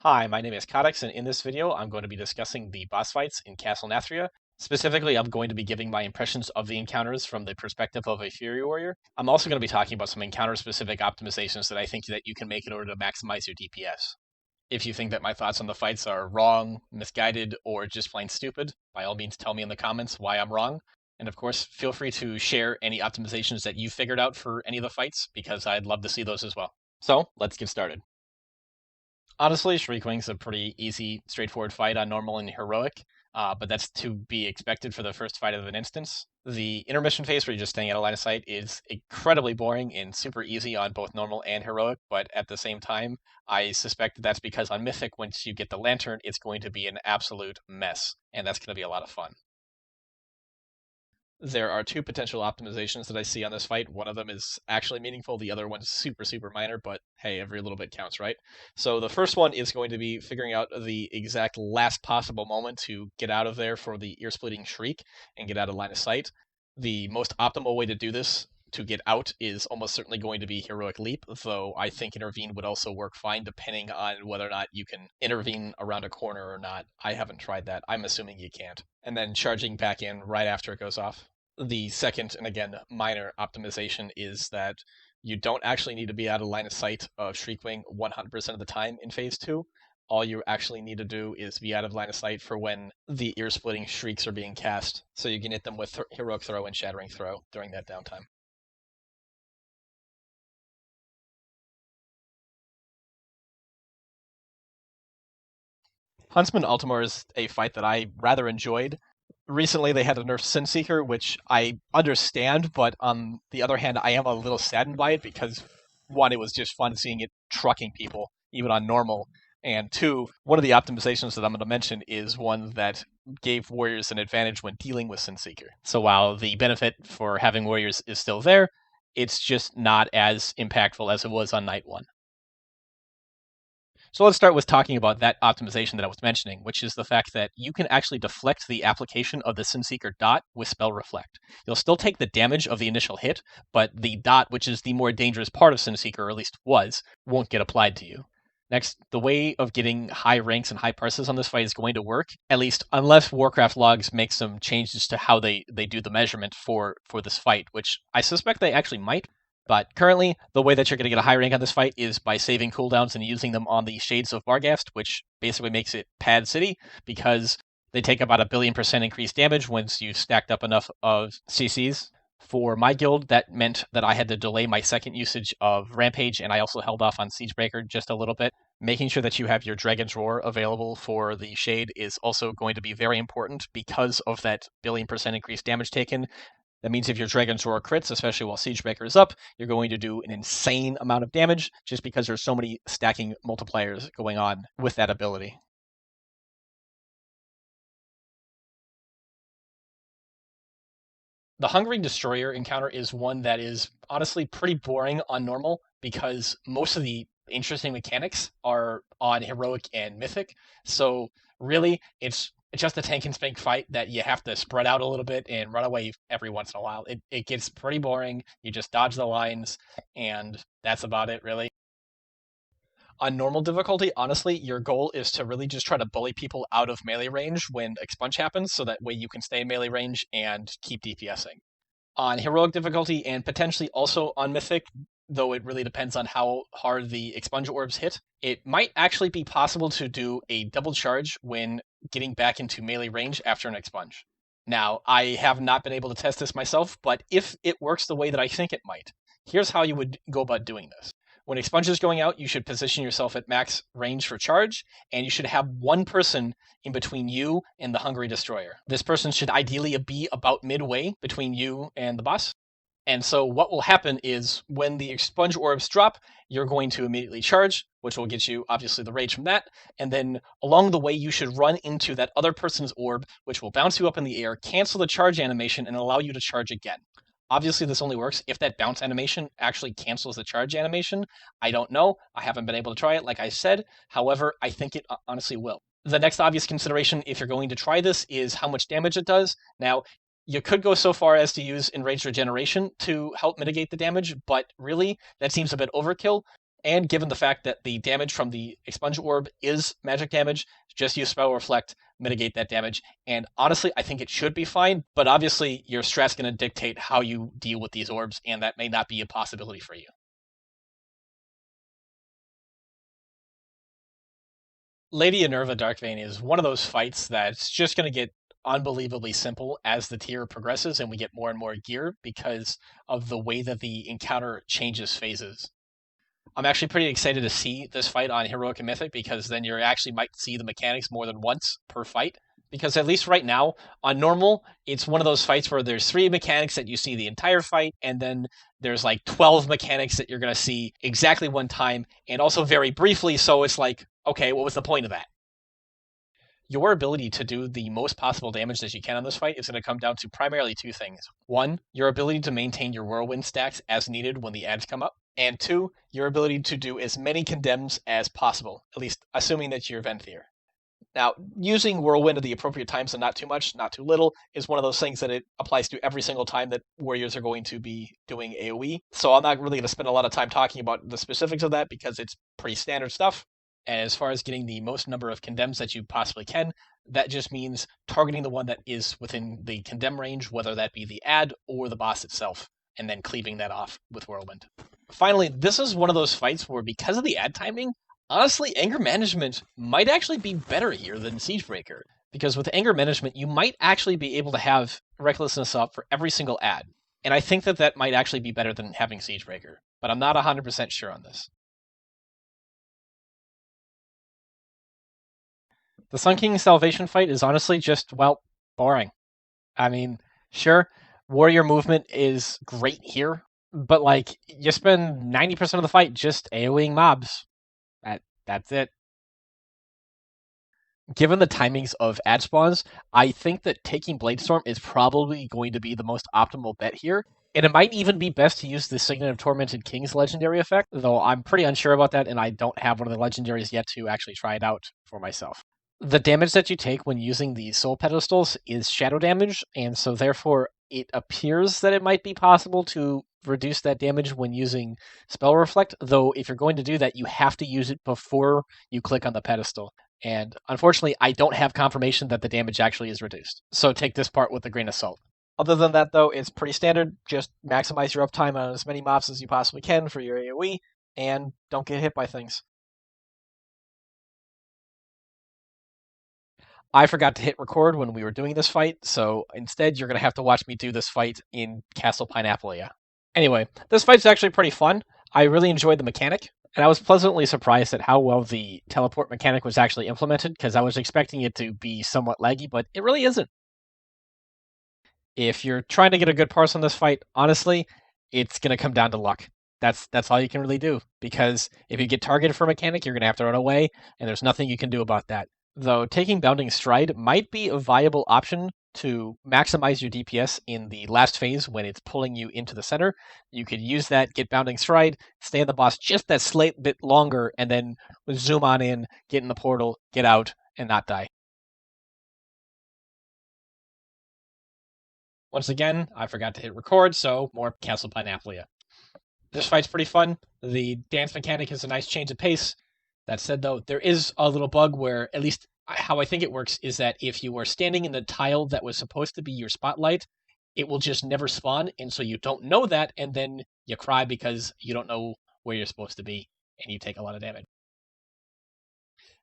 Hi, my name is Codex, and in this video, I'm going to be discussing the boss fights in Castle Nathria. Specifically, I'm going to be giving my impressions of the encounters from the perspective of a Fury Warrior. I'm also going to be talking about some encounter-specific optimizations that I think that you can make in order to maximize your DPS. If you think that my thoughts on the fights are wrong, misguided, or just plain stupid, by all means tell me in the comments why I'm wrong. And of course, feel free to share any optimizations that you figured out for any of the fights, because I'd love to see those as well. So, let's get started. Honestly, Shrieking's a pretty easy, straightforward fight on normal and heroic, but that's to be expected for the first fight of an instance. The intermission phase, where you're just staying out of line of sight, is incredibly boring and super easy on both normal and heroic, but at the same time, I suspect that's because on Mythic, once you get the Lantern, it's going to be an absolute mess, and that's going to be a lot of fun. There are two potential optimizations that I see on this fight. One of them is actually meaningful. The other one's super, super minor, but hey, every little bit counts, right? So the first one is going to be figuring out the exact last possible moment to get out of there for the ear-splitting shriek and get out of line of sight. The most optimal way to do this, to get out, is almost certainly going to be Heroic Leap, though I think Intervene would also work fine depending on whether or not you can intervene around a corner or not. I haven't tried that. I'm assuming you can't. And then charging back in right after it goes off. The second, and again, minor optimization is that you don't actually need to be out of line of sight of Shriekwing 100% of the time in Phase 2. All you actually need to do is be out of line of sight for when the ear-splitting shrieks are being cast, so you can hit them with Heroic Throw and Shattering Throw during that downtime. Huntsman Altimor is a fight that I rather enjoyed. Recently, they had a nerf Sinseeker, which I understand, but on the other hand, I am a little saddened by it because, one, it was just fun seeing it trucking people, even on normal, and two, one of the optimizations that I'm going to mention is one that gave warriors an advantage when dealing with Sinseeker. So while the benefit for having warriors is still there, it's just not as impactful as it was on night 1. So let's start with talking about that optimization that I was mentioning, which is the fact that you can actually deflect the application of the Sinseeker dot with Spell Reflect. You'll still take the damage of the initial hit, but the dot, which is the more dangerous part of Sinseeker, or at least was, won't get applied to you. Next, the way of getting high ranks and high parses on this fight is going to work, at least unless Warcraft Logs make some changes to how they do the measurement for this fight, which I suspect they actually might. But currently, the way that you're going to get a high rank on this fight is by saving cooldowns and using them on the Shades of Barghast, which basically makes it Pad City, because they take about 1,000,000,000% increased damage once you've stacked up enough of CCs. For my guild, that meant that I had to delay my second usage of Rampage, and I also held off on Siegebreaker just a little bit. Making sure that you have your Dragon's Roar available for the Shade is also going to be very important because of that 1,000,000,000% increased damage taken. That means if your Dragon's Roar crits, especially while Siegebreaker is up, you're going to do an insane amount of damage just because there's so many stacking multipliers going on with that ability. The Hungry Destroyer encounter is one that is honestly pretty boring on normal because most of the interesting mechanics are on Heroic and Mythic. So really, it's just a tank and spank fight that you have to spread out a little bit and run away every once in a while. It gets pretty boring. You just dodge the lines, and that's about it, really. On normal difficulty, honestly, your goal is to really just try to bully people out of melee range when Expunge happens, so that way you can stay in melee range and keep DPSing. On heroic difficulty, and potentially also on Mythic, though it really depends on how hard the Expunge orbs hit, it might actually be possible to do a double charge when getting back into melee range after an Expunge. Now, I have not been able to test this myself, but if it works the way that I think it might, here's how you would go about doing this. When Expunge is going out, you should position yourself at max range for charge, and you should have one person in between you and the Hungry Destroyer. This person should ideally be about midway between you and the boss. And so what will happen is when the Expunge orbs drop, you're going to immediately charge, which will get you, obviously, the rage from that. And then along the way, you should run into that other person's orb, which will bounce you up in the air, cancel the charge animation, and allow you to charge again. Obviously, this only works if that bounce animation actually cancels the charge animation. I don't know. I haven't been able to try it, like I said. However, I think it honestly will. The next obvious consideration, if you're going to try this, is how much damage it does. Now, you could go so far as to use Enraged Regeneration to help mitigate the damage, but really, that seems a bit overkill. And given the fact that the damage from the Expunge Orb is magic damage, just use Spell Reflect, mitigate that damage. And honestly, I think it should be fine, but obviously your strat's going to dictate how you deal with these orbs, and that may not be a possibility for you. Lady Inerva Darkvein is one of those fights that's just going to get unbelievably simple as the tier progresses and we get more and more gear because of the way that the encounter changes phases. I'm actually pretty excited to see this fight on Heroic and Mythic because then you actually might see the mechanics more than once per fight. Because at least right now, on normal, it's one of those fights where there's 3 mechanics that you see the entire fight, and then there's like 12 mechanics that you're going to see exactly one time, and also very briefly, so it's like, okay, what was the point of that? Your ability to do the most possible damage that you can on this fight is going to come down to primarily 2 things. 1, your ability to maintain your whirlwind stacks as needed when the ads come up. And 2, your ability to do as many condemns as possible, at least assuming that you're Venthyr. Now, using whirlwind at the appropriate times and not too much, not too little, is one of those things that it applies to every single time that warriors are going to be doing AoE. So I'm not really going to spend a lot of time talking about the specifics of that because it's pretty standard stuff. And as far as getting the most number of condemns that you possibly can, that just means targeting the one that is within the condemn range, whether that be the ad or the boss itself, and then cleaving that off with whirlwind. Finally, this is one of those fights where because of the ad timing, honestly, anger management might actually be better here than Siegebreaker. Because with anger management, you might actually be able to have recklessness up for every single ad. And I think that that might actually be better than having Siegebreaker. But I'm not 100% sure on this. The Sun King Salvation fight is honestly just, well, boring. I mean, sure, warrior movement is great here, but like, you spend 90% of the fight just AoEing mobs. That's it. Given the timings of ad spawns, I think that taking Bladestorm is probably going to be the most optimal bet here. And it might even be best to use the Signet of Tormented King's legendary effect, though I'm pretty unsure about that, and I don't have one of the legendaries yet to actually try it out for myself. The damage that you take when using the soul pedestals is shadow damage, and so therefore it appears that it might be possible to reduce that damage when using Spell Reflect, though if you're going to do that, you have to use it before you click on the pedestal. And unfortunately, I don't have confirmation that the damage actually is reduced, so take this part with a grain of salt. Other than that, though, it's pretty standard. Just maximize your uptime on as many mobs as you possibly can for your AoE, and don't get hit by things. I forgot to hit record when we were doing this fight, so instead you're going to have to watch me do this fight in Castle Pineapplea. Anyway, this fight's actually pretty fun. I really enjoyed the mechanic, and I was pleasantly surprised at how well the teleport mechanic was actually implemented, because I was expecting it to be somewhat laggy, but it really isn't. If you're trying to get a good parse on this fight, honestly, it's going to come down to luck. That's all you can really do, because if you get targeted for a mechanic, you're going to have to run away, and there's nothing you can do about that. Though taking Bounding Stride might be a viable option to maximize your DPS in the last phase when it's pulling you into the center. You could use that, get Bounding Stride, stay on the boss just that slight bit longer, and then zoom on in, get in the portal, get out, and not die. Once again, I forgot to hit record, so more Castle Pineapplea. This fight's pretty fun. The dance mechanic is a nice change of pace. That said, though, there is a little bug where, at least how I think it works, is that if you are standing in the tile that was supposed to be your spotlight, it will just never spawn, and so you don't know that, and then you cry because you don't know where you're supposed to be, and you take a lot of damage.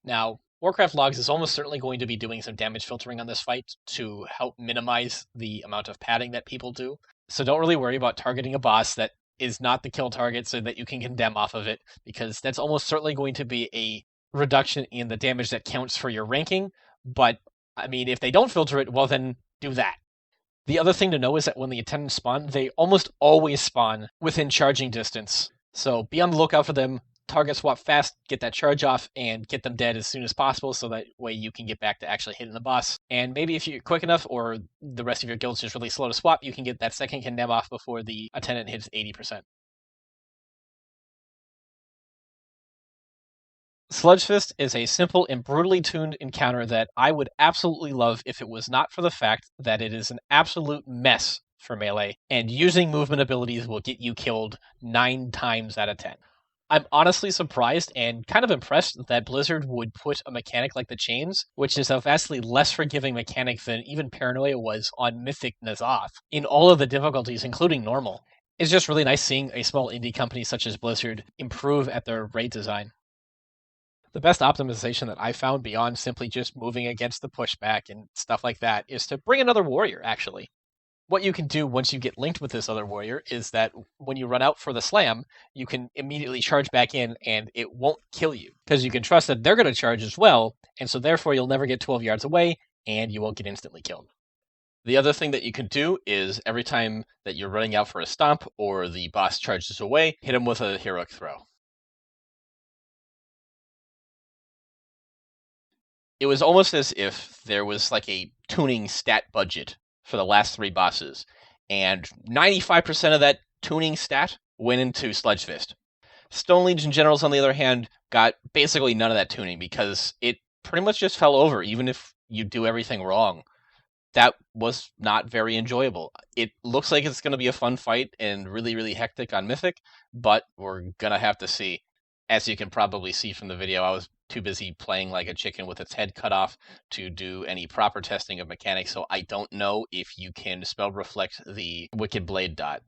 Now, Warcraft Logs is almost certainly going to be doing some damage filtering on this fight to help minimize the amount of padding that people do, so don't really worry about targeting a boss that is not the kill target so that you can condemn off of it, because that's almost certainly going to be a reduction in the damage that counts for your ranking. But, I mean, if they don't filter it, well, then do that. The other thing to know is that when the attendants spawn, they almost always spawn within charging distance. So be on the lookout for them, target swap fast, get that charge off, and get them dead as soon as possible so that way you can get back to actually hitting the boss. And maybe if you're quick enough, or the rest of your guild's just really slow to swap, you can get that second condemn off before the attendant hits 80%. Sludgefist is a simple and brutally tuned encounter that I would absolutely love if it was not for the fact that it is an absolute mess for melee, and using movement abilities will get you killed 9 times out of 10. I'm honestly surprised and kind of impressed that Blizzard would put a mechanic like the chains, which is a vastly less forgiving mechanic than even Paranoia was on Mythic N'Zoth, in all of the difficulties, including normal. It's just really nice seeing a small indie company such as Blizzard improve at their raid design. The best optimization that I found beyond simply just moving against the pushback and stuff like that is to bring another warrior, actually. What you can do once you get linked with this other warrior is that when you run out for the slam, you can immediately charge back in and it won't kill you because you can trust that they're going to charge as well, and so therefore you'll never get 12 yards away and you won't get instantly killed. The other thing that you can do is every time that you're running out for a stomp or the boss charges away, hit him with a heroic throw. It was almost as if there was like a tuning stat budget for the last 3 bosses, and 95% of that tuning stat went into Sludgefist. Stone Legion Generals, on the other hand, got basically none of that tuning because it pretty much just fell over, even if you do everything wrong. That was not very enjoyable. It looks like it's going to be a fun fight and really, really hectic on Mythic, but we're going to have to see. As you can probably see from the video, I was too busy playing like a chicken with its head cut off to do any proper testing of mechanics, so I don't know if you can spell reflect the Wicked Blade dot.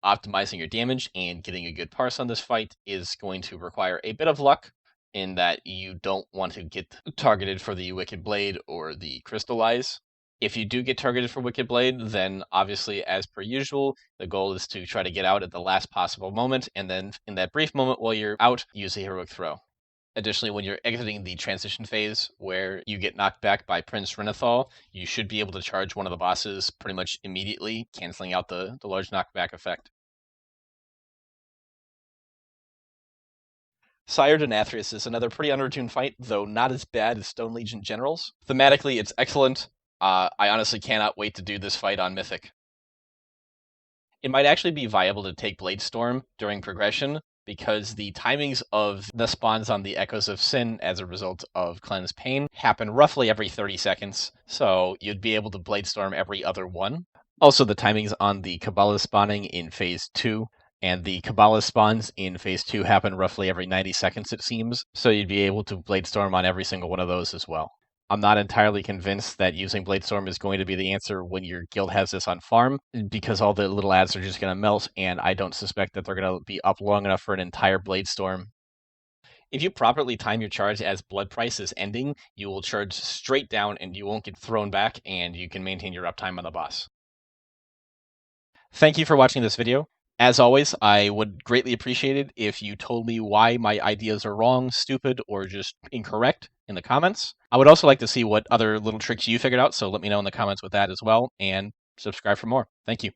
Optimizing your damage and getting a good parse on this fight is going to require a bit of luck, in that you don't want to get targeted for the Wicked Blade or the Crystallize. If you do get targeted for Wicked Blade, then obviously, as per usual, the goal is to try to get out at the last possible moment, and then in that brief moment while you're out, use a heroic throw. Additionally, when you're exiting the transition phase, where you get knocked back by Prince Renathal, you should be able to charge one of the bosses pretty much immediately, canceling out the large knockback effect. Sire Denathrius is another pretty undertuned fight, though not as bad as Stone Legion Generals. Thematically, it's excellent. I honestly cannot wait to do this fight on Mythic. It might actually be viable to take Blade Storm during progression, because the timings of the spawns on the Echoes of Sin as a result of Cleanse Pain happen roughly every 30 seconds, so you'd be able to Blade Storm every other one. Also, the timings on the Kabbalah spawning in Phase 2 and the Kabbalah spawns in Phase 2 happen roughly every 90 seconds, it seems, so you'd be able to Blade Storm on every single one of those as well. I'm not entirely convinced that using Blade Storm is going to be the answer when your guild has this on farm, because all the little ads are just going to melt, and I don't suspect that they're going to be up long enough for an entire Blade Storm. If you properly time your charge as blood price is ending, you will charge straight down and you won't get thrown back, and you can maintain your uptime on the boss. Thank you for watching this video. As always, I would greatly appreciate it if you told me why my ideas are wrong, stupid, or just incorrect in the comments. I would also like to see what other little tricks you figured out, so let me know in the comments with that as well, and subscribe for more. Thank you.